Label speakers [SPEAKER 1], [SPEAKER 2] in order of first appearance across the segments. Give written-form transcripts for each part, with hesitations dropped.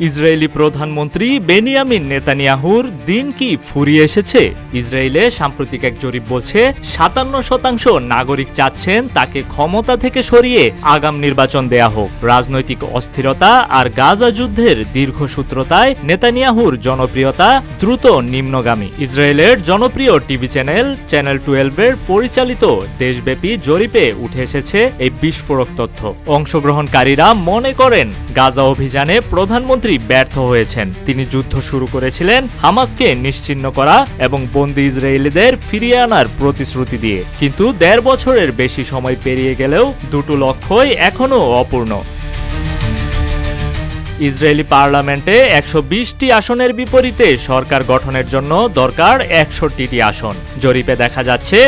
[SPEAKER 1] Israeli প্রধানমন্ত্রী Benjamin নেতানিয়াহুর দিন কি ফুরিয়ে এসেছে? ইসরায়েলে সাম্প্রতিক এক জরিপ বলছে ৫৭% নাগরিক চাচ্ছেন তাকে ক্ষমতা থেকে সরিয়ে আগাম নির্বাচন দেয়া হোক। রাজনৈতিক অস্থিরতা আর গাজা যুদ্ধের দীর্ঘসূত্রতায় নেতানিয়াহুর জনপ্রিয়তা দ্রুত নিম্নগামী। ইসরায়েলের জনপ্রিয় টিভি চ্যানেল 12-এর পরিচালিত দেশব্যাপী জরিপে উঠে এসেছে এই বিস্ফোরক তথ্য। অংশগ্রহণকারীরা মনে করেন গাজা অভিযানে প্রধানমন্ত্রী ব্যর্থ হয়েছেন। তিনি যুদ্ধ শুরু করেছিলেন হামাসকে নিশ্চিহ্ন করা এবং বন্দী ইসরায়েলিদের ফিরিয়ে আনার প্রতিশ্রুতি দিয়ে, কিন্তু ১.৫ বছরের বেশি সময় পেরিয়ে গেলেও দুটো লক্ষ্যই এখনো অপূর্ণ। ইসরায়েলি পার্লামেন্টে ১২০টি আসনের বিপরীতে সরকার গঠনের জন্য দরকার ৬১টি আসন। জরিপে দেখা যাচ্ছে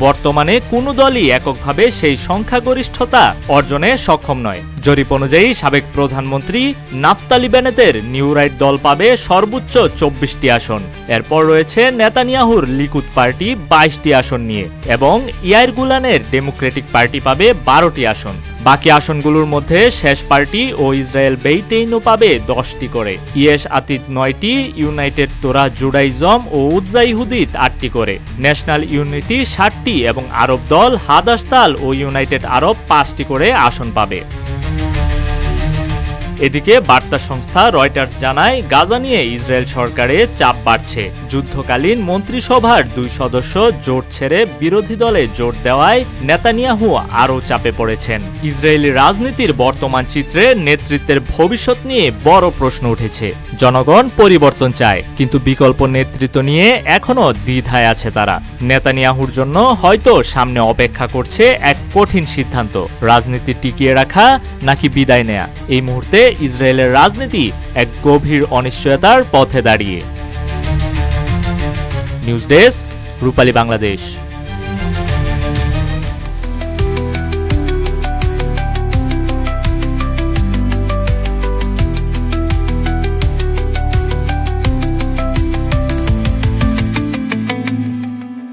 [SPEAKER 1] বর্তমানে কোনো দলই এককভাবে সেই সংখ্যাগরিষ্ঠতা অর্জনে সক্ষম নয়। জরিপ অনুযায়ী সাবেক প্রধানমন্ত্রী নাফতালি বেনেতের নিউ রাইট দল পাবে সর্বোচ্চ ২৪টি আসন। এরপর রয়েছে নেতানিয়াহুর লিকুদ পার্টি ২২টি আসন নিয়ে, এবং ইয়াইর গুলানের ডেমোক্রেটিক পার্টি পাবে ১২টি আসন। বাকি আসনগুলোর মধ্যে শেষ পার্টি ও ইসরায়েল বেইতেইনো পাবে 10টি করে, ইয়েশ আতিদ 9টি, ইউনাইটেড তোরা জুডাইজম ও উৎজা ইহুদিত 8টি করে, ন্যাশনাল ইউনিটি 7টি এবং আরব দল হাদাসতাল ও ইউনাইটেড আরব 5টি করে আসন পাবে। এদিকে বার্তা সংস্থা রয়টার্স জানায়, গাজা নিয়ে ইসরায়েল সরকারের চাপ বাড়ছে। যুদ্ধকালীন মন্ত্রিসভার 2 সদস্য জোট ছেড়ে বিরোধী দলে জোট দেওয়ায় নেতানিয়াহু আরও চাপে পড়েছেন। ইসরায়েলি রাজনীতির বর্তমান চিত্রে নেতৃত্বের ভবিষ্যৎ নিয়ে বড় প্রশ্ন উঠেছে। জনগণ পরিবর্তন চায়, কিন্তু বিকল্প নেতৃত্ব নিয়ে এখনো দ্বিধায় আছে তারা। নেতানিয়াহুর জন্য হয়তো সামনে অপেক্ষা করছে এক কঠিন সিদ্ধান্ত, রাজনীতি টিকিয়ে রাখা নাকি বিদায় নেয়া। এই মুহূর্তে ইসরায়েলের রাজনীতি এক গভীর অনিশ্চয়তার পথে দাঁড়িয়ে। নিউজ ডেস্ক, রূপালী বাংলাদেশ।